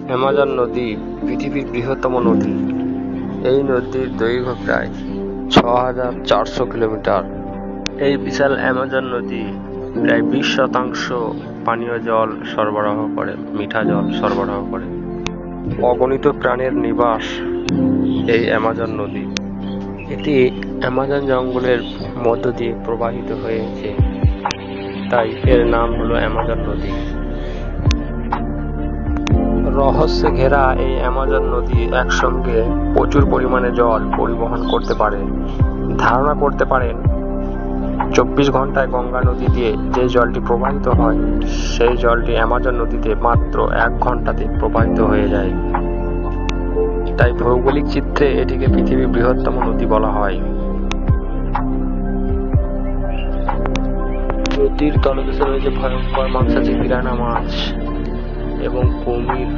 Amazon নদী পৃথিবীর বৃহত্তম নদী। এই নদীর দৈর্ঘ্য প্রায় ৬,৪০০ কিলোমিটার। এই বিশাল অ্যামাজন নদী প্রায় ২০% পানীয় জল সরবরাহ করে, মিঠা জল সরবরাহ করে। অগণিত প্রাণীর নিবাস এই অ্যামাজন নদী। এটি অ্যামাজন জঙ্গলের মধ্য দিয়ে প্রবাহিত হয়েছে, তাই এর নাম হলো অ্যামাজন নদী। রহস্যে ঘেরা এই অ্যামাজন নদী একসঙ্গে প্রচুর পরিমাণে জল পরিবহন করতে পারে। ধারণা করতে পারেন ২৪ ঘন্টায় গঙ্গা নদী দিয়ে যে জলটি প্রবাহিত হয়, সেই জলটি অ্যামাজন নদীতে মাত্র ১ ঘন্টাতে প্রবাহিত হয়ে যায়। তাই ভৌগোলিক চিত্রে এটিকে পৃথিবীর বৃহত্তম নদী বলা হয়। নদীর তলদেশে রয়েছে ভয়ঙ্কর মাংসাশী পিরানহা মাছ এবং কুমির